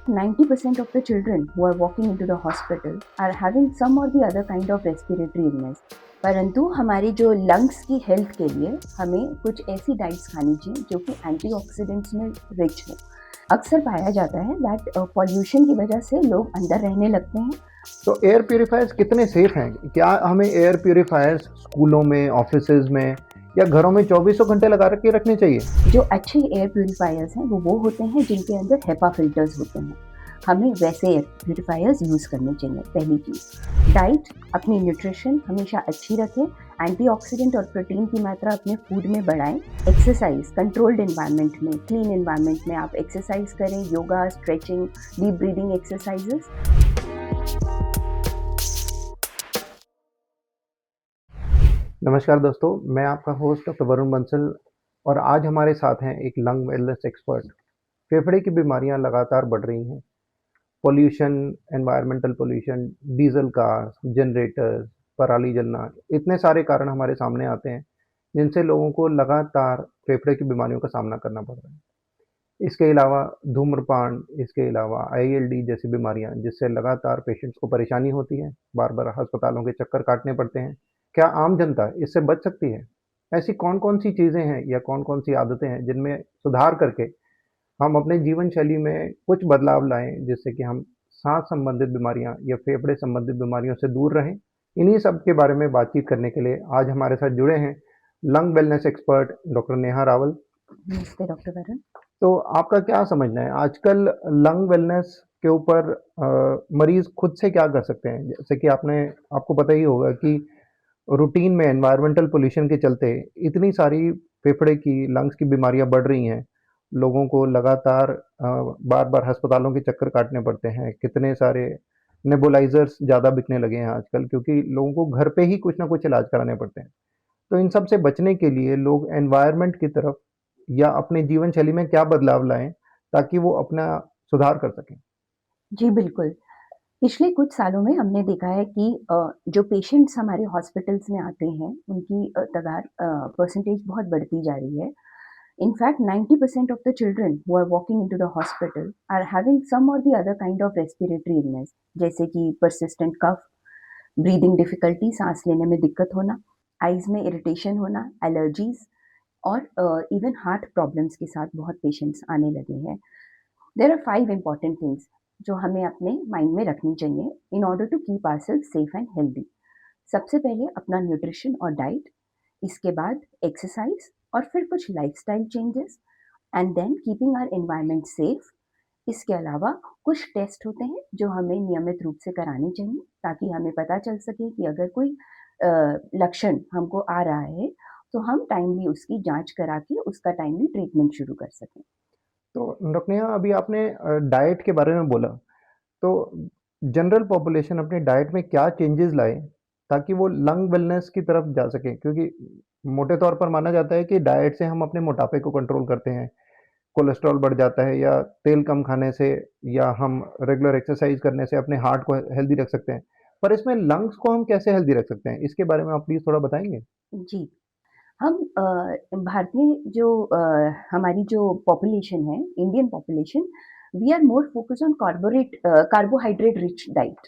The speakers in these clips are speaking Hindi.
90% of the children who are walking into the hospital are having some or the other kind of respiratory illness. परंतु हमारी जो लंग्स की हेल्थ के लिए हमें कुछ ऐसी डाइट्स खानी चाहिए जो कि एंटीऑक्सीडेंट्स में रिच हो। अक्सर पाया जाता है दैट पॉल्यूशन की वजह से लोग अंदर रहने लगते हैं। तो एयर प्यूरिफायर्स कितने सेफ हैं? क्या हमें एयर प्यूरिफायर्स स्कूलों में, ऑफिसेज में या घरों में 24 घंटे लगा के रखने चाहिए? जो अच्छे एयर प्यूरिफायर्स हैं वो होते हैं जिनके अंदर हेपा फिल्टर्स होते हैं। हमें वैसे एयर प्यूरिफायर्स यूज़ करने चाहिए। पहली चीज़, डाइट, अपनी न्यूट्रिशन हमेशा अच्छी रखें, एंटीऑक्सीडेंट और प्रोटीन की मात्रा अपने फूड में बढ़ाएं। एक्सरसाइज कंट्रोल्ड एनवायरनमेंट में, क्लीन एनवायरनमेंट में आप एक्सरसाइज करें, yoga, stretching, deep breathing exercises. नमस्कार दोस्तों, मैं आपका होस्ट डॉक्टर वरुण बंसल और आज हमारे साथ हैं एक लंग वेलनेस एक्सपर्ट। फेफड़े की बीमारियां लगातार बढ़ रही हैं। Pollution, environmental pollution, diesel cars, generators, पराली जलना, इतने सारे कारण हमारे सामने आते हैं जिनसे लोगों को लगातार फेफड़े की बीमारियों का सामना करना पड़ रहा है। इसके अलावा धूम्रपान, इसके अलावा आईएलडी जैसी बीमारियां जिससे लगातार पेशेंट्स को परेशानी होती है, बार बार अस्पतालों के चक्कर काटने पड़ते हैं। क्या आम जनता इससे बच सकती है? ऐसी कौन कौन सी चीज़ें हैं या कौन कौन सी आदतें हैं जिनमें सुधार करके हम अपने जीवन शैली में कुछ बदलाव लाएं जिससे कि हम सांस संबंधित बीमारियां या फेफड़े संबंधित बीमारियों से दूर रहें? इन्हीं सब के बारे में बातचीत करने के लिए आज हमारे साथ जुड़े हैं lung wellness expert doctor Neha Rawal. नमस्ते डॉक्टर वरुण। तो आपका क्या समझना है आजकल लंग वेलनेस के ऊपर मरीज खुद से क्या कर सकते हैं? जैसे कि आपको पता ही होगा कि रूटीन में एनवायरमेंटल पोल्यूशन के चलते इतनी सारी फेफड़े की, लंग्स की बीमारियां बढ़ रही हैं। लोगों को लगातार बार बार अस्पतालों के चक्कर काटने पड़ते हैं। कितने सारे नेबुलाइजर्स ज़्यादा बिकने लगे हैं आजकल क्योंकि लोगों को घर पे ही कुछ ना कुछ इलाज कराने पड़ते हैं। तो इन सब से बचने के लिए लोग एनवायरनमेंट की तरफ या अपने जीवन शैली में क्या बदलाव लाएं ताकि वो अपना सुधार कर सकें? जी बिल्कुल। पिछले कुछ सालों में हमने देखा है कि जो पेशेंट्स हमारे हॉस्पिटल्स में आते हैं, उनकी परसेंटेज बहुत बढ़ती जा रही है। In fact, 90% of the children who are walking into the hospital are having some or the other kind of respiratory illness, जैसे कि persistent cough, breathing difficulty, सांस लेने में दिक्कत होना, आईज में इरिटेशन होना, एलर्जीज और इवन हार्ट प्रॉब्लम्स के साथ बहुत पेशेंट्स आने लगे हैं। देयर आर 5 important things जो हमें अपने माइंड में रखनी चाहिए in order to keep ourselves safe and healthy. सबसे पहले अपना न्यूट्रिशन और डाइट, इसके बाद एक्सरसाइज और फिर कुछ lifestyle changes and then keeping our environment safe. इसके अलावा कुछ टेस्ट होते हैं जो हमें नियमित रूप से कराने चाहिए ताकि हमें पता चल सके कि अगर कोई लक्षण हमको आ रहा है तो हम टाइमली उसकी जांच करा के उसका टाइमली ट्रीटमेंट शुरू कर सकें। तो डॉक्टर नेहा, अभी आपने डाइट के बारे में बोला, तो जनरल पॉपुलेशन अपने डाइट में क्या चेंजेस लाए ताकि वो लंग वेलनेस की तरफ जा सके? क्योंकि मोटे तौर पर माना जाता है कि डाइट से हम अपने मोटापे को कंट्रोल करते हैं, कोलेस्ट्रॉल बढ़ जाता है, या तेल कम खाने से या हम रेगुलर एक्सरसाइज करने से अपने हार्ट को हेल्दी रख सकते हैं। पर इसमें लंग्स को हम कैसे हेल्दी रख सकते हैं? इसके बारे में आप प्लीज थोड़ा बताएंगे? जी, हम भारतीय जो हमारी जो पॉपुलेशन है, Indian population, we are more focus on carbohydrate rich diet.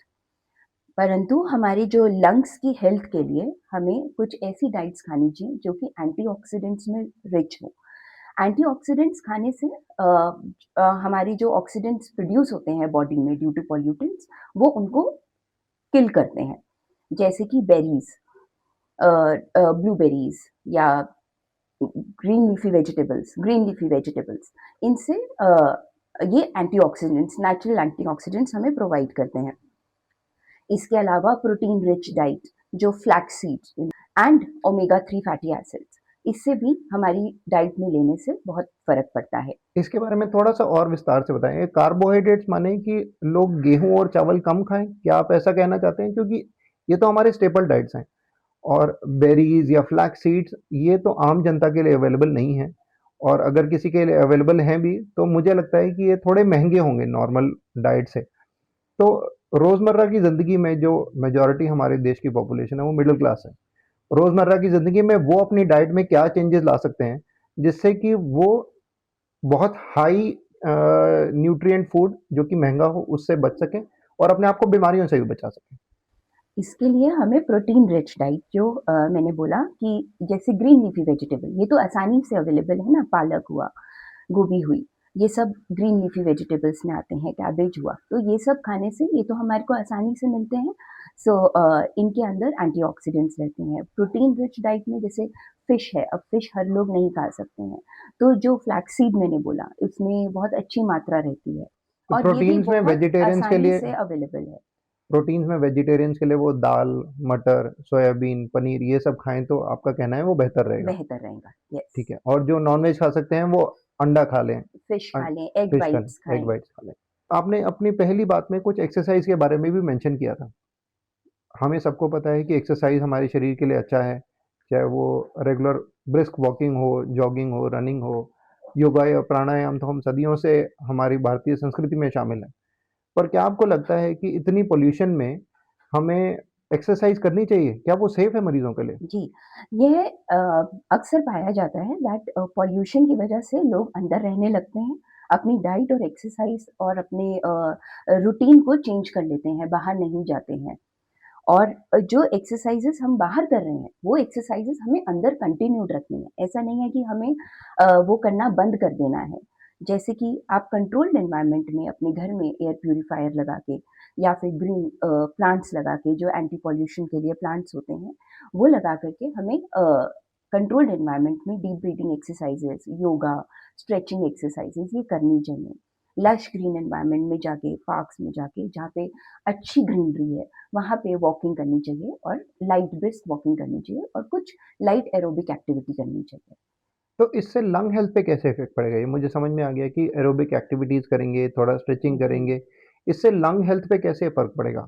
परंतु हमारी जो लंग्स की हेल्थ के लिए हमें कुछ ऐसी डाइट्स खानी चाहिए जो कि एंटीऑक्सीडेंट्स में रिच हो। एंटीऑक्सीडेंट्स खाने से हमारी जो ऑक्सीडेंट्स प्रोड्यूस होते हैं बॉडी में ड्यू टू पॉल्यूटेंट्स, वो उनको किल करते हैं। जैसे कि बेरीज, ब्लूबेरीज या ग्रीन लीफी वेजिटेबल्स, इनसे ये एंटीऑक्सीडेंट्स, नेचुरल एंटीऑक्सीडेंट्स हमें प्रोवाइड करते हैं। इसके अलावा प्रोटीन रिच डाइट जो flax seeds and omega 3 fatty acids, इससे भी हमारी डाइट में लेने से बहुत फर्क पड़ता है। इसके बारे में थोड़ा सा और विस्तार से बताएं। कार्बोहाइड्रेट्स माने कि लोग गेहूं और चावल कम खाएं, क्या आप ऐसा कहना चाहते हैं? क्योंकि ये तो हमारे स्टेपल डाइट्स हैं और बेरीज या फ्लैक्स सीड्स ये तो आम जनता के लिए अवेलेबल नहीं है, और अगर किसी के लिए अवेलेबल हैं भी तो मुझे लगता है कि ये थोड़े महंगे होंगे नॉर्मल डाइट से। तो रोज़मर्रा की ज़िंदगी में जो मेजॉरिटी हमारे देश की पॉपुलेशन है वो मिडिल क्लास है। रोज़मर्रा की ज़िंदगी में वो अपनी डाइट में क्या चेंजेस ला सकते हैं जिससे कि वो बहुत हाई न्यूट्रिएंट फूड जो कि महँगा हो, उससे बच सकें और अपने आप को बीमारियों से भी बचा सकें? इसके लिए हमें प्रोटीन रिच डाइट जो मैंने बोला कि जैसे ग्रीन लीफी वेजिटेबल ये तो आसानी से अवेलेबल है ना, पालक हुआ, गोभी हुई, ये सब ग्रीन लीफी वेजिटेबल्स में आते हैं, कैबेज हुआ, तो ये सब खाने से ये तो हमारे को आसानी से मिलते हैं। सो इनके अंदर एंटीऑक्सीडेंट्स रहते हैं। प्रोटीन रिच डाइट में जैसे फिश है, अब फिश हर लोग नहीं खा सकते हैं, तो जो फ्लैक्सीड मैंने बोला उसमें बहुत अच्छी मात्रा रहती है तो और ये भी बहुत आसानी से प्रोटीन्स अवेलेबल है। में वेजिटेरियंस के लिए वो दाल, मटर, सोयाबीन, पनीर ये सब खाएँ तो आपका कहना है वो बेहतर रहेगा, बेहतर रहेगा, ठीक यस। है। और जो नॉन-वेज खा सकते हैं वो अंडा खा लें, फिश अ, खा लें, एग फिश खा लें, वाइट्स एग खाएँ। व्हाइट्स खा लें। आपने अपनी पहली बात में कुछ एक्सरसाइज़ के बारे में भी मेंशन किया था। हमें सबको पता है कि एक्सरसाइज़ हमारे शरीर के लिए अच्छा है, चाहे वो रेगुलर ब्रिस्क वॉकिंग हो, जॉगिंग हो, रनिंग हो, योगा या प्राणायाम तो हम सदियों से हमारी भारतीय संस्कृति में शामिल है। पर क्या आपको लगता है कि इतनी पॉल्यूशन में हमें एक्सरसाइज़ करनी चाहिए? क्या वो सेफ़ है मरीज़ों के लिए? जी, यह अक्सर पाया जाता है दैट पॉल्यूशन की वजह से लोग अंदर रहने लगते हैं, अपनी डाइट और एक्सरसाइज़ और अपने रूटीन को चेंज कर लेते हैं, बाहर नहीं जाते हैं। और जो एक्सरसाइज़ेज़ हम बाहर कर रहे हैं, वो एक्सरसाइज़ेज़ हमें अंदर कंटिन्यूड रखनी है। ऐसा नहीं है कि हमें वो करना बंद कर देना है। जैसे कि आप कंट्रोल्ड एनवायरनमेंट में अपने घर में एयर प्यूरीफायर लगा के या फिर ग्रीन प्लांट्स लगा के जो एंटी पॉल्यूशन के लिए प्लांट्स होते हैं, वो लगा कर के हमें कंट्रोल्ड एनवायरनमेंट में deep breathing exercises, yoga, stretching exercises ये करनी चाहिए। लश ग्रीन एनवायरनमेंट में जाके, पार्क्स में जाके, जहाँ पे अच्छी ग्रीनरी है, वहाँ पे वॉकिंग करनी चाहिए और लाइट ब्रिस्क वॉकिंग करनी चाहिए और कुछ लाइट एरोबिक एक्टिविटी करनी चाहिए। तो इससे लंग हेल्थ पे कैसे इफ़ेक्ट पड़ेगा? ये मुझे समझ में आ गया कि एरोबिक एक्टिविटीज़ करेंगे, थोड़ा स्ट्रेचिंग जी, करेंगे, इससे लंग हेल्थ पे कैसे फ़र्क पड़ेगा?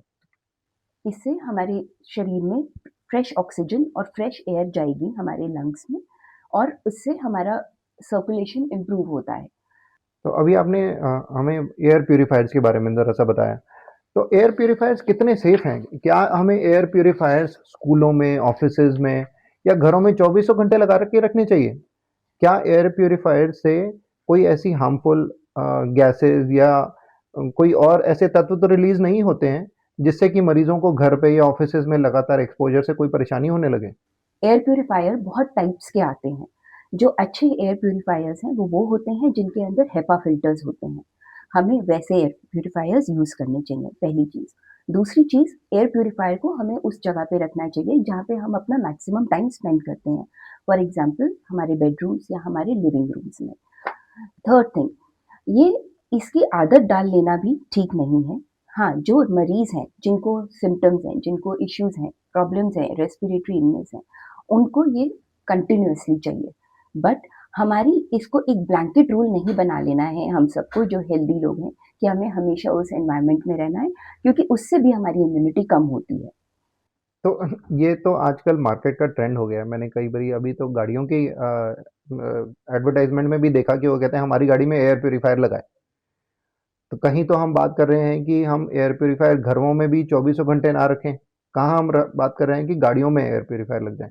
इससे हमारे शरीर में फ्रेश ऑक्सीजन और फ्रेश एयर जाएगी हमारे लंग्स में और उससे हमारा सर्कुलेशन इम्प्रूव होता है। तो अभी आपने हमें एयर प्यूरीफायर्स के बारे में ज़रा-सा बताया। तो एयर प्यूरीफायर्स कितने सेफ़ हैं? क्या हमें एयर प्यूरीफायर्स स्कूलों में, ऑफ़िसेज़ में या घरों में चौबीसों घंटे लगा के रखने चाहिए? क्या एयर प्यूरीफायर से कोई ऐसी हार्मफुल गैसेज़ या कोई और ऐसे तत्व तो रिलीज़ नहीं होते हैं, जिससे कि मरीज़ों को घर पे या ऑफ़िसेज़ में लगातार एक्सपोज़र से कोई परेशानी होने लगे? एयर प्यूरीफायर बहुत टाइप्स के आते हैं। जो अच्छे एयर प्यूरीफायर्स हैं, वो होते हैं जिनके अंदर हेपा फ़िल्टर्स होते हैं। हमें वैसे एयर प्यूरीफायर्स यूज़ करने चाहिए, पहली चीज़। दूसरी चीज़, एयर प्यूरीफायर को हमें उस जगह पे रखना चाहिए, जहाँ पे हम अपना मैक्सिमम टाइम स्पेंड करते हैं। फॉर एग्ज़ाम्पल हमारे बेडरूम्स या हमारे लिविंग रूम्स में। थर्ड थिंग, ये इसकी आदत डाल लेना भी ठीक नहीं है। हाँ, जो मरीज़ हैं, जिनको सिम्पटम्स हैं, जिनको इश्यूज़ हैं, प्रॉब्लम्स हैं, रेस्पिरेटरी इलनेस है, उनको ये कंटिन्यूअसली चाहिए। बट हमारी इसको एक ब्लैंकेट रूल नहीं बना लेना है हम सबको जो हेल्दी लोग हैं, कि हमें हमेशा उस एनवायरनमेंट में रहना है, क्योंकि उससे भी हमारी इम्यूनिटी कम होती है। तो ये तो आजकल मार्केट का ट्रेंड हो गया है। मैंने कई बारी अभी तो गाड़ियों की एडवर्टाइज़मेंट में भी देखा कि वो कहते हैं हमारी गाड़ी में एयर प्यूरीफायर लगाएँ। तो कहीं तो हम बात कर रहे हैं कि हम एयर प्यूरीफायर घरों में भी चौबीसों घंटे ना रखें। कहाँ हम बात कर रहे हैं कि गाड़ियों में एयर प्यूरीफायर लग जाए।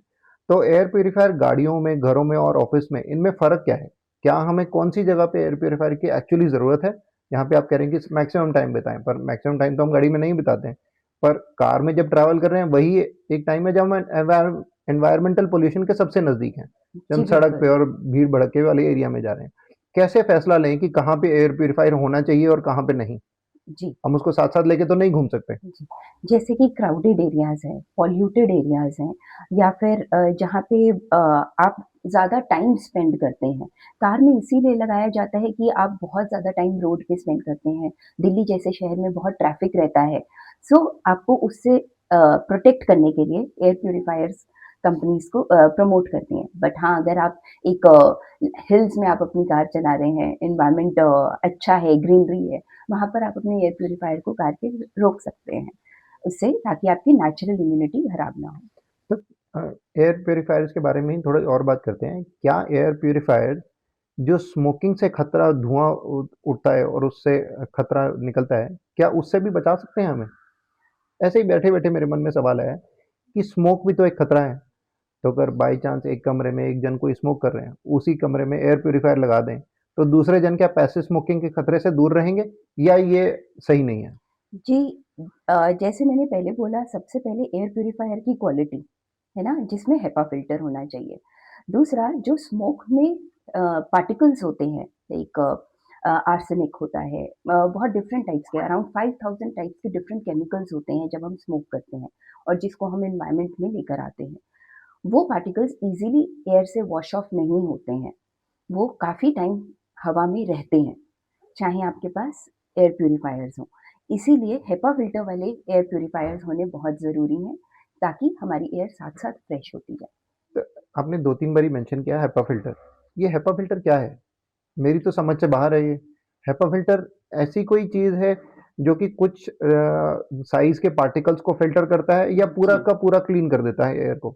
तो एयर प्यूरीफायर गाड़ियों में, घरों में और ऑफिस में इनमें फ़र्क क्या है? क्या हमें कौन सी जगह पे एयर प्यूरीफायर की एक्चुअली ज़रूरत है? यहाँ पे आप कह रहे हैं कि मैक्सिमम टाइम बिताएं, पर मैक्सिमम टाइम तो हम गाड़ी में नहीं बिताते हैं। पर कार में जब ट्रैवल कर रहे हैं वही एक टाइम है जब हम एनवायरमेंटल पोल्यूशन के सबसे नज़दीक हैं, जब हम जी, सड़क बिल्कुल। पे और भीड़ भड़के वाले एरिया में जा रहे हैं। कैसे फैसला लें कि कहाँ पे एयर प्यूरीफायर होना चाहिए और कहाँ पे नहीं? जी। हम उसको साथ-साथ लेके तो नहीं घूम सकते। जी, जैसे कि क्राउडेड एरियाज़ हैं, पॉल्यूटेड एरियाज़ हैं या फिर जहाँ पे आप ज़्यादा टाइम स्पेंड करते हैं। कार में इसीलिए लगाया जाता है कि आप बहुत ज़्यादा टाइम रोड पे स्पेंड करते हैं। दिल्ली जैसे शहर में बहुत ट्रैफ़िक रहता है। सो आपको उससे प्रोटेक्ट करने के लिए एयर प्यूरीफायर्स कंपनीज़ को प्रमोट करती हैं। बट हाँ, अगर आप एक हिल्स में आप अपनी कार चला रहे हैं, एनवायरनमेंट अच्छा है, ग्रीनरी है, वहाँ पर आप अपने एयर प्यूरीफायर को कार के रोक सकते हैं उससे, ताकि आपकी नेचुरल इम्यूनिटी खराब ना हो। तो अ, एयर प्यूरीफायर्स के बारे में ही थोड़ी और बात करते हैं। क्या एयर प्यूरीफायर जो स्मोकिंग से खतरा धुआँ उठता है और उससे खतरा निकलता है, क्या उससे भी बचा सकते हैं हमें? ऐसे ही बैठे-बैठे मेरे मन में सवाल आया कि स्मोक भी तो एक खतरा है। तो अगर बाय चांस एक कमरे में एक जन कोई स्मोक कर रहे हैं, उसी कमरे में एयर प्यूरीफायर लगा दें, तो दूसरे जन क्या पैसिव स्मोकिंग के खतरे से दूर रहेंगे या ये सही नहीं है? जी, जैसे मैंने पहले बोला, सबसे पहले एयर प्यूरीफायर की क्वालिटी, है ना? जिसमें हेपा फ़िल्टर होना चाहिए। दूसरा, जो स्मोक में पार्टिकल्स होते हैं, लाइक आर्सेनिक होता है, बहुत डिफरेंट टाइप्स के, अराउंड 5000 टाइप्स के डिफरेंट केमिकल्स होते हैं जब हम स्मोक करते हैं और जिसको हम एनवायरनमेंट में लेकर आते हैं। वो पार्टिकल्स ईज़िली एयर से वॉश ऑफ नहीं होते हैं। वो काफ़ी टाइम हवा में रहते हैं, चाहे आपके पास एयर प्यूरीफायर्स हों। इसीलिए हेपा फ़िल्टर वाले एयर प्यूरीफायर्स होने बहुत ज़रूरी हैं, ताकि हमारी एयर साथ-साथ फ्रेश होती जाए। तो आपने 2-3 बारी मेंशन किया हेपा फ़िल्टर। ये हेपा फ़िल्टर क्या है? मेरी तो समझ से बाहर है ये। हेपा फ़िल्टर ऐसी कोई चीज़ है जो कि कुछ साइज़ के पार्टिकल्स को फ़िल्टर करता है या पूरा जी, का पूरा क्लीन कर देता है एयर को?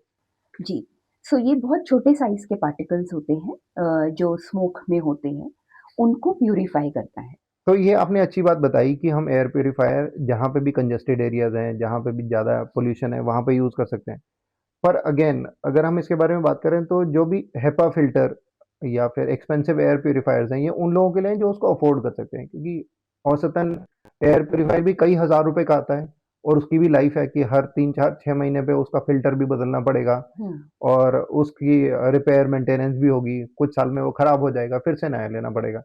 जी। सो ये बहुत छोटे साइज़ के पार्टिकल्स होते हैं, जो स्मोक में होते हैं, उनको प्यूरीफाई करता है। तो ये आपने अच्छी बात बताई कि हम एयर प्यूरीफायर जहाँ पे भी कंजेस्टेड एरियाज़ हैं, जहाँ पे भी ज़्यादा पॉल्यूशन है, वहाँ पे यूज़ कर सकते हैं। पर अगेन अगर हम इसके बारे में बात करें तो जो भी हेपा फ़िल्टर या फिर एक्सपेंसिव एयर प्यूरीफायर्स हैं, ये उन लोगों के लिए हैं जो उसको अफ़ोर्ड कर सकते हैं क्योंकि औसतन एयर प्यूरीफायर भी कई हज़ार रुपए का आता है और उसकी भी लाइफ़ है कि हर 3, 4, 6 महीने पे उसका फ़िल्टर भी बदलना पड़ेगा हुँ। और उसकी रिपेयर मेंटेनेंस भी होगी, कुछ साल में वो खराब हो जाएगा, फिर से नया लेना पड़ेगा।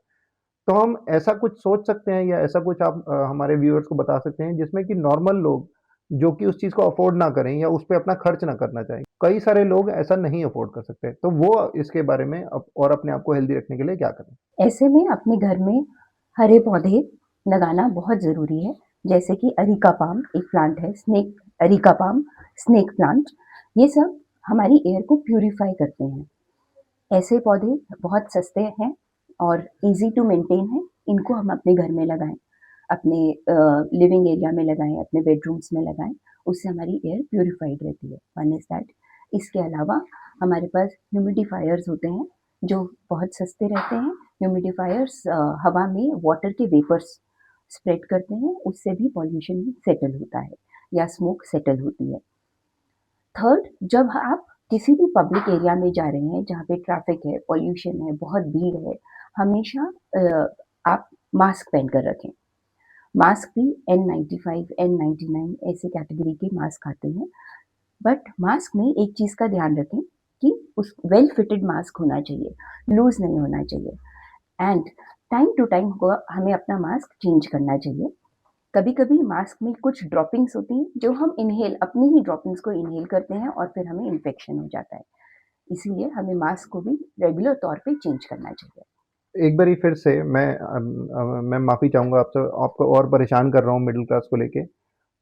तो हम ऐसा कुछ सोच सकते हैं या ऐसा कुछ आप हमारे व्यूअर्स को बता सकते हैं जिसमें कि नॉर्मल लोग जो कि उस चीज़ को अफ़ोर्ड ना करें या उस पे अपना खर्च ना करना चाहें। कई सारे लोग ऐसा नहीं अफ़ोर्ड कर सकते, तो वो इसके बारे में और अपने आप को हेल्दी रखने के लिए क्या करें? ऐसे में अपने घर में हरे पौधे लगाना बहुत ज़रूरी है, जैसे कि अरेका पाम एक प्लांट है, snake areca palm, snake plant, ये सब हमारी एयर को प्यूरीफाई करते हैं। ऐसे पौधे बहुत सस्ते हैं और ईज़ी टू मेंटेन हैं, इनको हम अपने घर में लगाएँ, अपने लिविंग एरिया में लगाएँ, अपने बेडरूम्स में लगाएँ, उससे हमारी एयर प्यूरीफाइड रहती है, वन इज़ दैट। इसके अलावा हमारे पास ह्यूमिडिफ़ायर्स होते हैं, जो बहुत सस्ते रहते हैं। ह्यूमिडिफ़ायर्स हवा में वाटर के वेपर्स स्प्रेड करते हैं, उससे भी पॉल्यूशन सेटल होता है या स्मोक सेटल होती है। थर्ड, जब आप किसी भी पब्लिक एरिया में जा रहे हैं जहाँ पे ट्रैफिक है, पॉल्यूशन है, बहुत भीड़ है, हमेशा आप मास्क पहन कर रखें। मास्क भी N95, N99 ऐसे कैटेगरी के मास्क आते हैं। बट मास्क में एक चीज़ का ध्यान रखें कि उस वेल फिटेड मास्क होना चाहिए, लूज़ नहीं होना चाहिए एंड टाइम टू टाइम को हमें अपना मास्क चेंज करना चाहिए। कभी-कभी मास्क में कुछ ड्रॉपिंग्स होती हैं जो हम इन्हेल अपनी ही ड्रॉपिंग्स को इन्हेल करते हैं और फिर हमें इन्फेक्शन हो जाता है। इसीलिए हमें मास्क को भी रेगुलर तौर पे चेंज करना चाहिए। एक बारी फिर से मैं माफ़ी चाहूँगा आपसे आपको और परेशान कर रहा हूँ मिडल क्लास को लेके।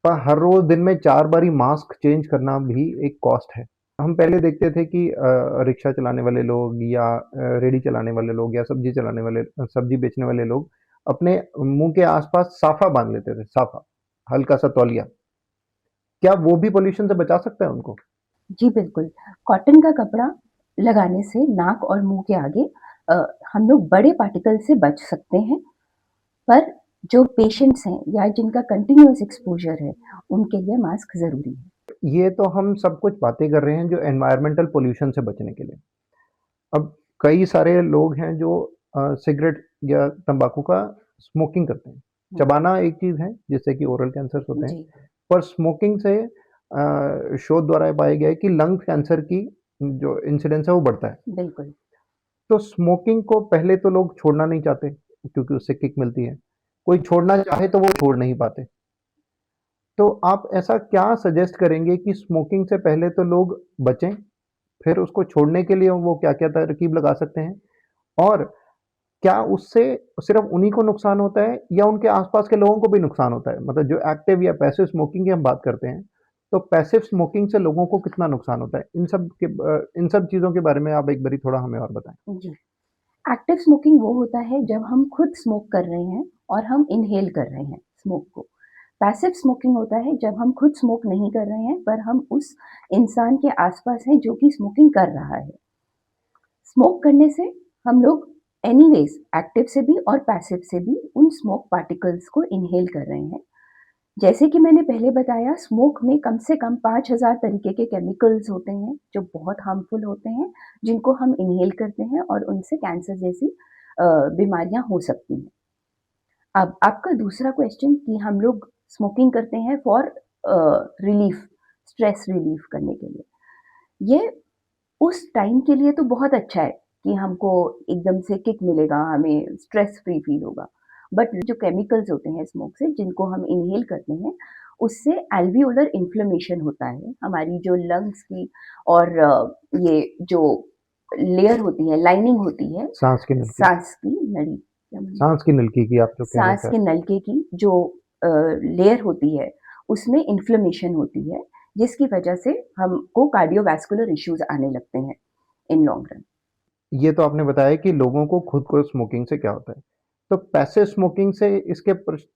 पर हर रोज़ दिन में 4 बारी मास्क चेंज करना भी एक कॉस्ट है। हम पहले देखते थे कि रिक्शा चलाने वाले लोग या रेहड़ी चलाने वाले लोग या सब्ज़ी बेचने वाले लोग अपने मुँह के आस-पास साफ़ा बाँध लेते थे, साफ़ा, हल्का-सा तौलिया। क्या वो भी पॉल्यूशन से बचा सकता है उनको? जी बिल्कुल, कॉटन का कपड़ा लगाने से नाक और मुँह के आगे अ, हम लोग बड़े पार्टिकल से बच सकते हैं, पर जो पेशेंट्स हैं या जिनका कंटिन्यूअस एक्सपोज़र है, उनके लिए मास्क ज़रूरी है। ये तो हम सब कुछ बातें कर रहे हैं जो एनवायरमेंटल पॉल्यूशन से बचने के लिए। अब कई सारे लोग हैं जो सिगरेट या तंबाकू का स्मोकिंग करते हैं। हुँ, चबाना एक चीज़ है जिससे कि ओरल कैंसर्स होते हैं, जी, पर स्मोकिंग से शोध द्वारा पाया गया है कि लंग कैंसर की जो इंसिडेंस है वो बढ़ता है। बिल्कुल। तो स्मोकिंग को पहले तो लोग छोड़ना नहीं चाहते क्योंकि उससे किक मिलती है। कोई छोड़ना चाहे तो वो छोड़ नहीं पाते। तो आप ऐसा क्या सजेस्ट करेंगे कि स्मोकिंग से पहले तो लोग बचें, फिर उसको छोड़ने के लिए वो क्या-क्या तरकीब लगा सकते हैं? और क्या उससे सिर्फ़ उन्हीं को नुकसान होता है या उनके आस-पास के लोगों को भी नुकसान होता है? मतलब जो एक्टिव या पैसिव स्मोकिंग की हम बात करते हैं, तो पैसिव स्मोकिंग से लोगों को कितना नुकसान होता है? इन सब चीज़ों के बारे में आप एक बारी थोड़ा हमें और बताएँ। जी, एक्टिव स्मोकिंग वो होता है जब हम खुद स्मोक कर रहे हैं और हम इन्हेल कर रहे हैं स्मोक को। पैसिव स्मोकिंग होता है जब हम खुद स्मोक नहीं कर रहे हैं, पर हम उस इंसान के आस-पास हैं जो कि स्मोकिंग कर रहा है। स्मोक करने से हम लोग एनीवेज़ एक्टिव से भी और पैसिव से भी उन स्मोक पार्टिकल्स को इन्हेल कर रहे हैं। जैसे कि मैंने पहले बताया, स्मोक में कम से कम 5000 तरीके के केमिकल्स होते हैं जो बहुत हार्मफुल होते हैं, जिनको हम इन्हेल करते हैं और उनसे कैंसर जैसी बीमारियां हो सकती हैं। अब आपका दूसरा क्वेश्चन कि हम लोग स्मोकिंग करते हैं फॉर रिलीफ, स्ट्रेस रिलीफ करने के लिए। ये उस टाइम के लिए तो बहुत अच्छा है कि हमको एकदम से किक मिलेगा, हमें स्ट्रेस फ्री फील होगा। बट जो केमिकल्स होते हैं स्मोक से, जिनको हम इनहेल करते हैं, उससे एल्वियोलर इन्फ्लेमेशन होता है। हमारी जो लंग्स की और ये जो लेयर होती है, लाइनिंग होती है सांस की नलकी, सांस की नली, क्या बोले? सांस की नलकी की आप जो कहना सांस चाह के रहे नलके की जो लेयर होती है, उसमें इन्फ्लेमेशन होती है, जिसकी वजह से हमको कार्डियोवैस्कुलर इश्यूज आने लगते हैं इन लॉन्ग रन। हैं। ये तो आपने बताया कि लोगों को खुद को स्मोकिंग से क्या होता है। तो पैसिव स्मोकिंग से इसके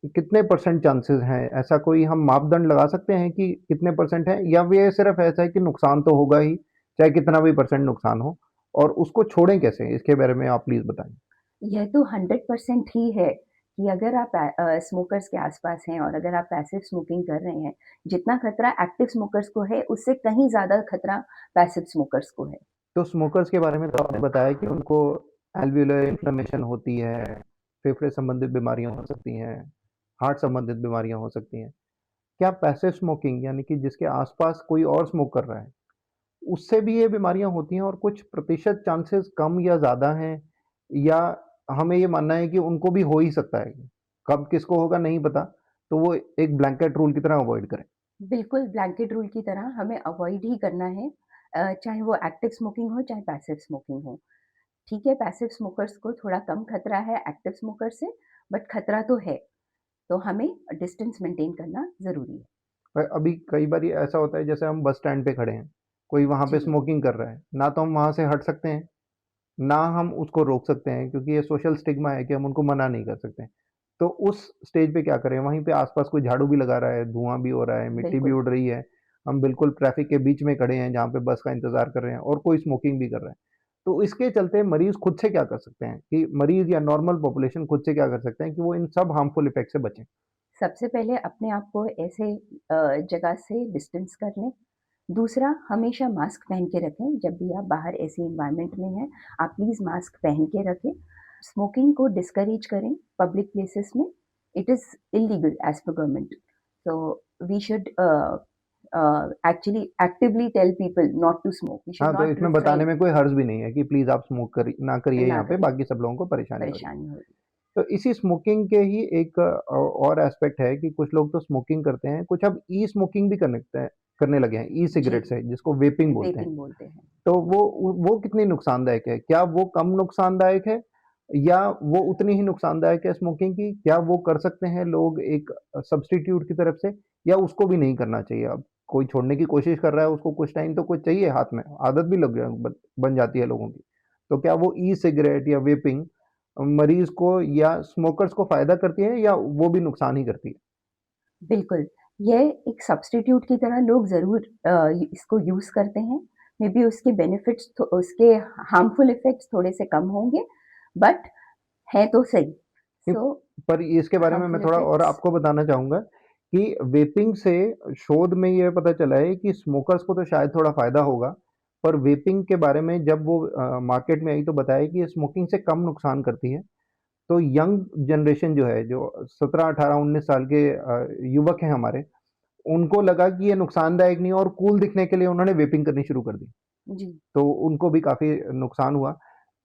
कितने परसेंट चांसेस हैं? ऐसा कोई हम मापदंड लगा सकते हैं कि कितने परसेंट है, या ये सिर्फ ऐसा है कि नुकसान तो होगा ही, चाहे कितना भी परसेंट नुकसान हो, और उसको छोड़ें कैसे? इसके बारे में आप प्लीज बताएं। यह तो 100% ही है कि अगर आप स्मोकर्स के आसपास हैं और अगर आप पैसिव स्मोकिंग कर रहे हैं, जितना खतरा एक्टिव स्मोकर्स को है, उससे कहीं ज़्यादा खतरा पैसिव स्मोकर्स को है। तो स्मोकर्स के बारे में तो आपने बताया कि उनको एल्वियोलर इन्फ्लेमेशन होती है, फेफड़े संबंधित बीमारियां हो सकती हैं, हार्ट संबंधित बीमारियां हो सकती हैं। क्या पैसिव स्मोकिंग, यानी कि जिसके आसपास कोई और स्मोक कर रहा है, उससे भी ये बीमारियां होती हैं, और कुछ प्रतिशत चांसेस कम या ज़्यादा हैं, या हमें ये मानना है कि उनको भी हो ही सकता है? कब किसको होगा नहीं पता, तो वो एक ब्लैंकेट रूल की तरह अवॉइड करें। बिल्कुल ब्लैंकेट रूल की तरह हमें अवॉइड ही करना है, चाहे वो एक्टिव स्मोकिंग हो, चाहे पैसिव स्मोकिंग हो। ठीक है, पैसिव स्मोकर्स को थोड़ा कम खतरा है एक्टिव स्मोकर से, बट खतरा तो है, तो हमें डिस्टेंस मेंटेन करना ज़रूरी है। पर अभी कई बार ये ऐसा होता है, जैसे हम बस स्टैंड पे खड़े हैं, कोई वहाँ पे जी, स्मोकिंग कर रहा है, ना तो हम वहाँ से हट सकते हैं, ना हम उसको रोक सकते हैं, क्योंकि ये सोशल स्टिग्मा है कि हम उनको मना नहीं कर सकते। तो उस स्टेज पे क्या करें? वहीं पे आस-पास कोई झाड़ू भी लगा रहा है, धुआँ भी हो रहा है, मिट्टी भी बिल्कुल। उड़ रही है, हम बिल्कुल ट्रैफ़िक के बीच में खड़े हैं जहाँ पे बस का इंतज़ार कर रहे हैं, और कोई स्मोकिंग भी कर रहा है। तो इसके चलते मरीज़ खुद से क्या कर सकते हैं, कि मरीज़ या नॉर्मल पॉपुलेशन खुद से क्या कर सकते हैं कि वो इन सब हार्मफुल इफ़ेक्ट से बचें? सबसे पहले अपने आप को ऐसे जगह से डिस्टेंस कर लें। दूसरा, हमेशा मास्क पहन के रखें, जब भी आप बाहर ऐसे एनवायरनमेंट में हैं, आप प्लीज़ मास्क पहन के रखें। स्मोकिंग को डिस्करेज करें पब्लिक प्लेसेस में, it is illegal as per government. So we should actually actively tell people not to smoke, we should हाँ, तो नॉट इसमें बताने रिफ्रेन, में कोई हर्ज भी नहीं है कि प्लीज़ आप स्मोक ना करिए ना यहाँ पे, करें, बाकी सब लोगों को परेशानी हो रही है। परेशानी हो रही तो इसी स्मोकिंग के ही एक और एस्पेक्ट है कि कुछ लोग तो स्मोकिंग करते हैं, कुछ अब ई-स्मोकिंग भी करने लगे हैं, है। जी, ई-सिगरेट्स है, जिसको वेपिंग बोलते हैं। वेपिंग बोलते हैं। तो वो कितनी नुकसानदायक है? क्या वो कम नुकसानदायक है, या वो उतनी ही नुकसानदायक है स्मोकिंग की? क्या वो कर सकते हैं लोग एक सब्स्टिट्यूट की तरफ से, या उसको भी नहीं करना चाहिए? अब कोई छोड़ने की कोशिश कर रहा है, उसको कुछ टाइम तो कुछ चाहिए हाथ में, आदत भी लग बन जाती है लोगों की। तो क्या वो ई-सिगरेट या वेपिंग मरीज़ को या स्मोकर्स को फ़ायदा करती है, या वो भी नुकसान ही करती है? बिल्कुल, ये एक सब्स्टिट्यूट की तरह लोग ज़रूर इसको यूज़ करते हैं। मे बी उसके बेनिफिट्स तो उसके हार्मफुल इफ़ेक्ट्स थोड़े से कम होंगे, बट है तो सही। नहीं, सो पर इसके बारे में मैं हार्मफुल थोड़ा और इफ़ेक्ट्स, आपको बताना चाहूँगा कि वेपिंग से शोध में ये पता चला है कि स्मोकर्स को तो शायद थोड़ा फ़ायदा होगा, पर वेपिंग के बारे में जब वो मार्केट में आई तो बताया कि ये स्मोकिंग से कम नुकसान करती है। तो यंग जनरेशन जो है, जो 17, 18, 19 साल के युवक हैं हमारे, उनको लगा कि ये नुकसानदायक नहीं है, और कूल दिखने के लिए उन्होंने वेपिंग करनी शुरू कर दी। जी। तो उनको भी काफ़ी नुकसान हुआ।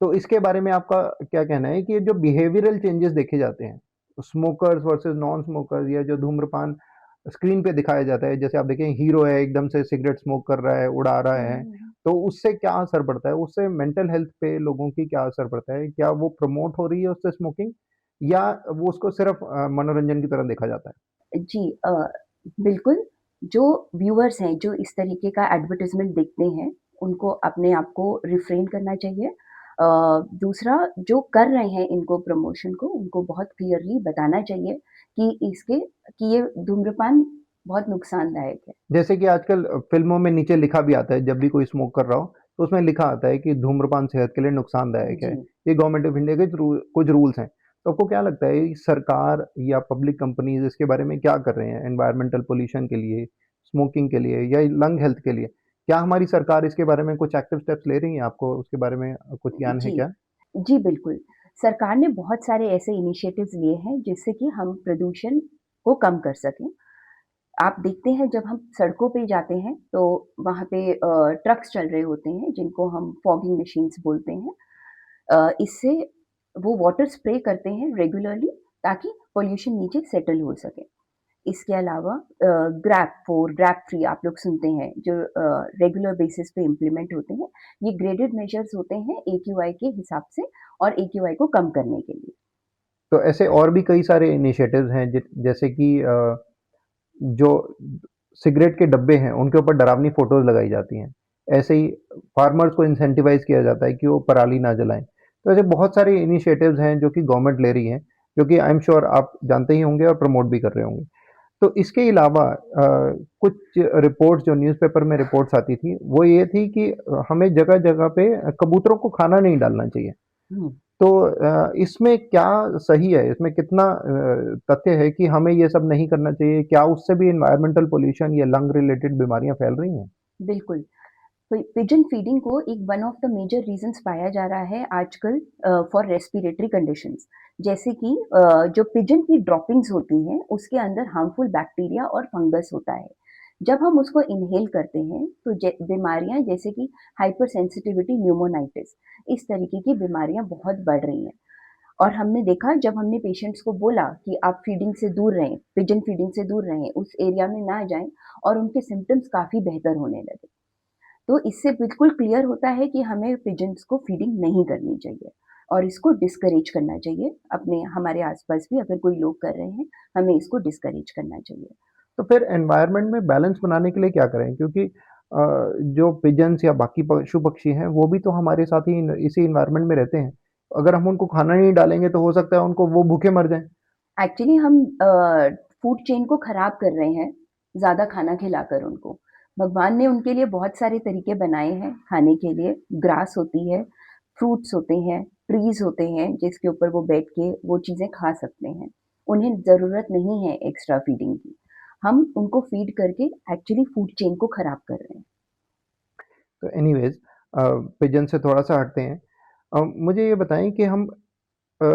तो इसके बारे में आपका क्या कहना है कि ये जो बिहेवियरल चेंजेस देखे जाते हैं, स्मोकर्स वर्सेस नॉन स्मोकर्स, या जो धूम्रपान स्क्रीन पे दिखाया जाता है, जैसे आप देखें हीरो है एकदम से सिगरेट स्मोक कर रहा है, उड़ा रहा हुँ, है, हुँ, हुँ। तो उससे क्या असर पड़ता है? उससे मेंटल हेल्थ पे लोगों की क्या असर पड़ता है? क्या वो प्रमोट हो रही है उससे स्मोकिंग, या वो उसको सिर्फ़ मनोरंजन की तरह देखा जाता है? जी, बिल्कुल, जो व्यूअर्स हैं, जो इस तरीके का एडवर्टाइज़मेंट देखते हैं, उनको अपने आप को रिफ्रेन करना चाहिए। दूसरा, जो कर रहे हैं इनको प्रमोशन को, उनको बहुत क्लियरली बताना चाहिए कि ये धूम्रपान बहुत नुकसानदायक है। जैसे कि आजकल फ़िल्मों में नीचे लिखा भी आता है, जब भी कोई स्मोक कर रहा हो, तो उसमें लिखा आता है कि धूम्रपान सेहत के लिए नुकसानदायक है। जी। ये गवर्नमेंट ऑफ इंडिया के कुछ रूल्स हैं। तो आपको क्या लगता है, ये सरकार या पब्लिक कंपनीज़ इसके बारे में क्या कर रहे हैं एनवायरमेंटल पॉल्यूशन के लिए, स्मोकिंग के लिए, या लंग हेल्थ के लिए? क्या हमारी सरकार इसके बारे में कुछ एक्टिव स्टेप्स ले रही है? आपको उसके बारे में कुछ ज्ञान है जी, क्या? जी बिल्कुल। सरकार ने बहुत सारे ऐसे इनिशिएटिव्स लिए हैं जिससे कि हम प्रदूषण को कम कर सकें। आप देखते हैं जब हम सड़कों पे जाते हैं तो वहाँ पे ट्रक्स चल रहे होते हैं जिनको हम फॉगिंग मशीन्स बोलते हैं। इससे वो वाटर स्प्रे करते हैं रेगुलरली ताकि पॉल्यूशन नीचे सेटल हो सके। इसके अलावा ग्रैप 4, ग्रैप 3 आप लोग सुनते हैं जो रेगुलर बेसिस पे इम्प्लीमेंट होते हैं। ये ग्रेडेड मेजर्स होते हैं एक्यूआई के हिसाब से और एक्यूआई को कम करने के लिए। तो ऐसे और भी कई सारे इनिशिएटिव्स हैं जैसे कि जो सिगरेट के डब्बे हैं उनके ऊपर डरावनी फोटोज लगाई जाती हैं। ऐसे ही फार्मर्स को इंसेंटिवाइज किया जाता है कि वो पराली ना जलाएं। तो ऐसे बहुत सारे इनिशिएटिव्स हैं जो कि गवर्नमेंट ले रही है, जो कि आई एम श्योर आप जानते ही होंगे और प्रमोट भी कर रहे होंगे। तो इसके अलावा कुछ रिपोर्ट्स जो न्यूज़पेपर में रिपोर्ट्स आती थी वो ये थी कि हमें जगह जगह पे कबूतरों को खाना नहीं डालना चाहिए। हम्म। तो इसमें क्या सही है? इसमें कितना तथ्य है कि हमें ये सब नहीं करना चाहिए? क्या उससे भी एनवायरमेंटल पॉल्यूशन या लंग रिलेटेड बीमारियाँ फैल रही हैं? बिल्कुल। पिजन फीडिंग को एक one of the major reasons पाया जा रहा है आजकल फॉर रेस्पिरेटरी कंडीशंस। जैसे कि जो पिजन की ड्रॉपिंग्स होती हैं उसके अंदर हार्मफुल बैक्टीरिया और फंगस होता है। जब हम उसको इनहेल करते हैं तो बीमारियां जैसे कि हाइपर सेंसिटिविटी न्यूमोनाइटिस, इस तरीके की बीमारियां बहुत बढ़ रही हैं। और हमने देखा जब हमने पेशेंट्स को बोला कि आप फीडिंग से दूर रहें, पिजन फीडिंग से दूर रहें, उस एरिया में ना जाएं, और उनके सिम्टम्स काफी बेहतर होने लगे। तो इससे बिल्कुल क्लियर होता है कि हमें पिजन्स को फीडिंग नहीं करनी चाहिए और इसको डिस्करेज करना चाहिए। अपने हमारे आसपास भी अगर कोई लोग कर रहे हैं, हमें इसको डिस्करेज करना चाहिए। तो फिर एनवायरनमेंट में बैलेंस बनाने के लिए क्या करें? क्योंकि जो पिजन्स या बाकी पशु-पक्षी हैं, वो भी तो हमारे साथ ही इसी एनवायरनमेंट में रहते हैं। अगर हम उनको खाना नहीं डालेंगे तो हो सकता है उनको वो भूखे मर जाएँ। एक्चुअली हम फूड चेन को खराब कर रहे हैं, ज़्यादा खाना खिलाकर उनको। भगवान ने उनके लिए बहुत सारे तरीके बनाए हैं खाने के लिए। ग्रास होती है, फ्रूट्स होते हैं, ट्रीज़ होते हैं जिसके ऊपर वो बैठ के वो चीज़ें खा सकते हैं। उन्हें ज़रूरत नहीं है एक्स्ट्रा फीडिंग की। हम उनको फीड करके एक्चुअली फूड चेन को खराब कर रहे हैं। तो एनीवेज़ पिजन से थोड़ा-सा हटते हैं। मुझे ये बताएँ कि हम अ,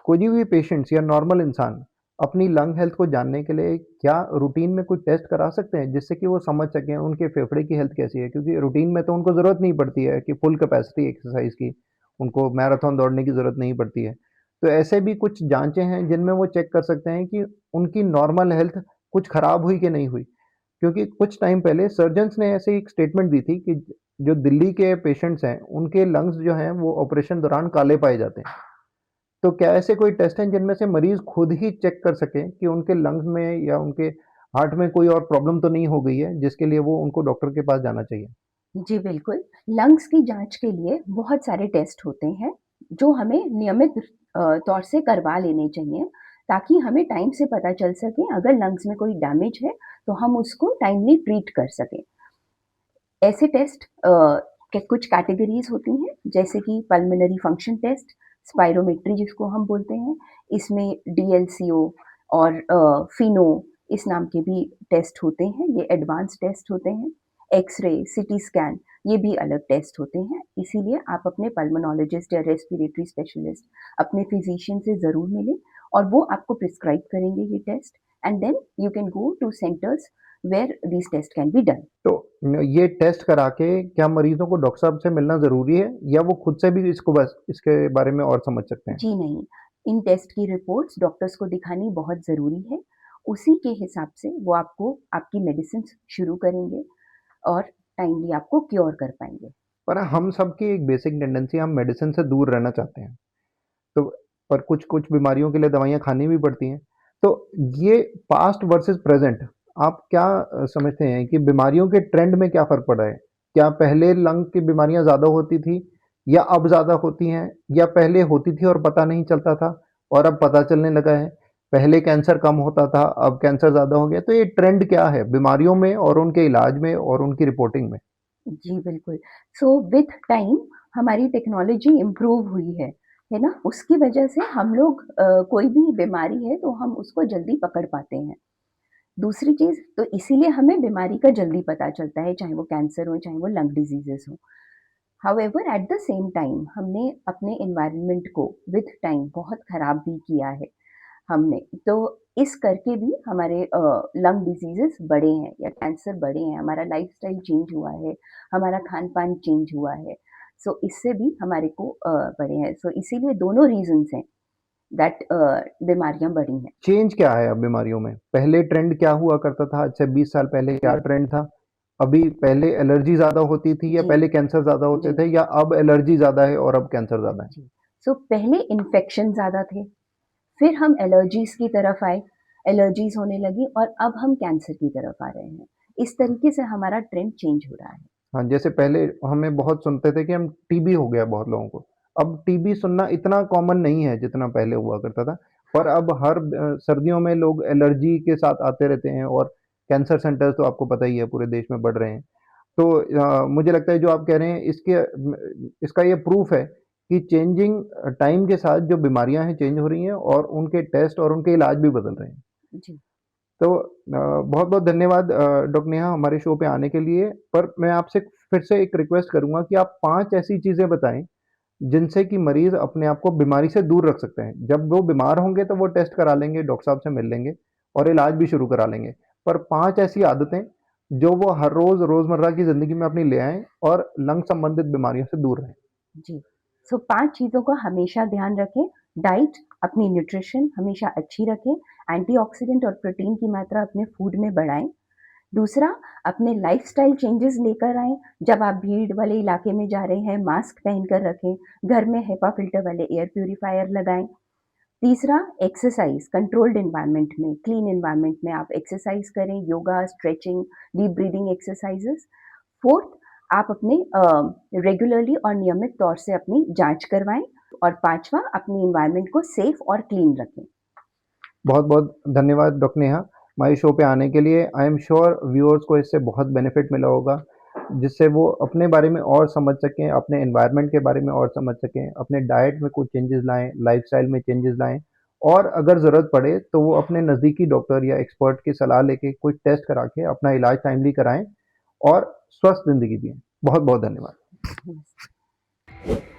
कोई भी पेशेंट्स या नॉर्मल इंसान अपनी लंग हेल्थ को जानने के लिए क्या रूटीन में कोई टेस्ट करा सकते हैं जिससे कि वो समझ सकें उनके फेफड़े की हेल्थ कैसी है? क्योंकि रूटीन में तो उनको ज़रूरत नहीं पड़ती है कि फुल कैपेसिटी एक्सरसाइज की, उनको मैराथन दौड़ने की ज़रूरत नहीं पड़ती है। तो ऐसे भी कुछ जाँचें हैं जिनमें वो चेक कर सकते हैं कि उनकी नॉर्मल हेल्थ कुछ खराब हुई कि नहीं हुई। क्योंकि कुछ टाइम पहले सर्जन्स ने ऐसे एक स्टेटमेंट दी थी कि जो दिल्ली के पेशेंट्स हैं, उनके लंग्स जो हैं वो ऑपरेशन दौरान काले पाए जाते हैं। तो क्या ऐसे कोई टेस्ट हैं जिनमें से मरीज़ खुद ही चेक कर सकें कि उनके लंग्स में या उनके हार्ट में कोई और प्रॉब्लम तो नहीं हो गई है, जिसके लिए वो उनको डॉक्टर के पास जाना चाहिए? जी बिल्कुल। लंग्स की जाँच के लिए बहुत सारे टेस्ट होते हैं, जो हमें नियमित तौर से करवा लेने चाहिए, ताकि हमें टाइम से पता चल सके अगर लंग्स में कोई डैमेज है, तो हम उसको टाइमली ट्रीट कर सकें। ऐसे टेस्ट के कुछ कैटेगरीज़ होती हैं, जैसे कि पल्मोनरी फंक्शन टेस्ट, स्पाइरोमेट्री जिसको हम बोलते हैं, इसमें डीएलसीओ और फिनो इस नाम के भी टेस्ट होते हैं, ये एडवांस टेस्ट होते हैं। एक्स-रे, सीटी स्कैन ये भी अलग टेस्ट होते हैं, इसीलिए आप अपने पल्मोनोलॉजिस्ट या रेस्पिरेटरी स्पेशलिस्ट, अपने फिजिशियन से ज़रूर मिलें और वो आपको प्रिस्क्राइब करेंगे ये test, and then you can go to centres where these test can be done. तो ये टेस्ट करा के क्या मरीज़ों को डॉक्टर साहब से मिलना ज़रूरी है या वो खुद से भी इसको बस इसके बारे में और समझ सकते हैं? जी नहीं, इन टेस्ट की रिपोर्ट्स डॉक्टर्स को दिखानी बहुत ज़रूरी है। उसी के हिसाब से वो आपको आपकी मेडिसिन्स शुरू करेंगे और टाइमली आपको क्योर कर पाएँगे। पर हम सबकी एक बेसिक टेंडेंसी हम मेडिसिन से दूर रहना चाहते हैं। तो पर कुछ-कुछ बीमारियों के लिए दवाइयाँ खानी भी पड़ती हैं। तो ये पास्ट वर्सेस प्रेज़ेंट आप क्या समझते हैं कि बीमारियों के ट्रेंड में क्या फ़र्क पड़ा है? क्या पहले लंग की बीमारियाँ ज़्यादा होती थी या अब ज़्यादा होती हैं या पहले होती थी और पता नहीं चलता था और अब पता चलने लगा है? पहले कैंसर कम होता था, अब कैंसर ज़्यादा हो गया। तो ये ट्रेंड क्या है बीमारियों में और उनके इलाज में और उनकी रिपोर्टिंग में? जी, बिल्कुल। सो विथ टाइम हमारी टेक्नोलॉजी इम्प्रूव हुई है ना? उसकी वजह से हम लोग कोई भी बीमारी है तो हम उसको जल्दी पकड़ पाते हैं। दूसरी चीज़ तो इसीलिए हमें बीमारी का जल्दी पता चलता है, चाहे वो कैंसर हो, चाहे वो लंग डिज़ीज़ेज़ हों। However at the same time हमने अपने एनवायरनमेंट को विद टाइम बहुत ख़राब भी किया है हमने। तो इस करके भी हमारे लंग डिजीज़ेज़ बढ़े हैं या कैंसर बढ़े हैं, हमारा लाइफ़स्टाइल चेंज हुआ है, हमारा खान-पान चेंज हुआ है। सो इससे भी हमारे को बढ़े हैं। सो इसीलिए दोनों रीज़न्स हैं दैट बीमारियाँ बढ़ी हैं। चेंज क्या है अब बीमारियों में? पहले ट्रेंड क्या हुआ करता था? आज से 20 साल पहले क्या जी, ट्रेंड था? अभी पहले एलर्जी ज़्यादा होती थी या जी, पहले कैंसर ज़्यादा होते जी, थे या अब एलर्जी ज़्यादा है और अब कैंसर ज़्यादा है? जी। सो पहले इन्फेक्शन ज़्यादा थे, फिर हम एलर्जीज़ की तरफ आए, एलर्जीज़ होने लगी और अब हम कैंसर की तरफ आ रहे हैं। इस तरीके से हमारा ट्रेंड चेंज हो रहा है। हाँ, जैसे पहले हमें बहुत सुनते थे कि हम टीबी हो गया बहुत लोगों को। अब टीबी सुनना इतना कॉमन नहीं है जितना पहले हुआ करता था। पर अब हर सर्दियों में लोग एलर्जी के साथ आते रहते हैं और कैंसर सेंटर्स तो आपको पता ही है पूरे देश में बढ़ रहे हैं। तो मुझे लगता है जो आप कह रहे हैं इसका ये प्रूफ है कि चेंजिंग टाइम के साथ जो बीमारियाँ हैं चेंज हो रही हैं और उनके टेस्ट और उनके इलाज भी बदल रहे हैं। जी, तो बहुत-बहुत धन्यवाद डॉक्टर नेहा हमारे शो पे आने के लिए। पर मैं आपसे फिर से एक रिक्वेस्ट करूँगा कि आप 5 ऐसी चीज़ें बताएँ, जिनसे कि मरीज़ अपने आप को बीमारी से दूर रख सकते हैं। जब वो बीमार होंगे तो वो टेस्ट करा लेंगे, डॉक्टर साहब से मिल लेंगे और इलाज भी शुरू करा लेंगे। पर 5 ऐसी आदतें जो वो हर रोज़ रोज़मर्रा की ज़िंदगी में अपनी ले आएँ और लंग संबंधित बीमारियों से दूर रहें। जी। सो 5 चीज़ों का हमेशा ध्यान रखें। डाइट, अपनी न्यूट्रिशन हमेशा अच्छी रखें। एंटीऑक्सीडेंट और प्रोटीन की मात्रा अपने फूड में बढ़ाएँ। दूसरा, अपने लाइफ़स्टाइल चेंजेज़ लेकर आएँ। जब आप भीड़ वाले इलाके में जा रहे हैं, मास्क पहनकर रखें। घर में हेपा फ़िल्टर वाले एयर प्यूरीफायर लगाएँ। तीसरा, एक्सरसाइज़ कंट्रोल्ड एनवायरनमेंट में, क्लीन एनवायरनमेंट में आप एक्सरसाइज़ करें, yoga, stretching, deep breathing exercises. Fourth, आप अपने रेगुलरली और नियमित तौर से अपनी जाँच करवाएँ। और पाँचवाँ, अपनी एनवायरनमेंट को सेफ और क्लीन रखें। बहुत-बहुत धन्यवाद डॉक्टर नेहा, हमारे शो पे आने के लिए। आई एम श्योर व्यूअर्स को इससे बहुत बेनिफिट मिला होगा, जिससे वो अपने बारे में और समझ सकें, अपने एनवायरनमेंट के बारे में और समझ सकें, अपने डाइट में कुछ चेंजेस लाएँ, लाइफ़स्टाइल में चेंजेस लाएँ और अगर ज़रूरत पड़े तो वो अपने नज़दीकी डॉक्टर या एक्सपर्ट की सलाह लेके कोई टेस्ट करा के अपना इलाज टाइमली कराएँ और स्वस्थ ज़िंदगी जिएँ। बहुत-बहुत धन्यवाद। नमस्ते।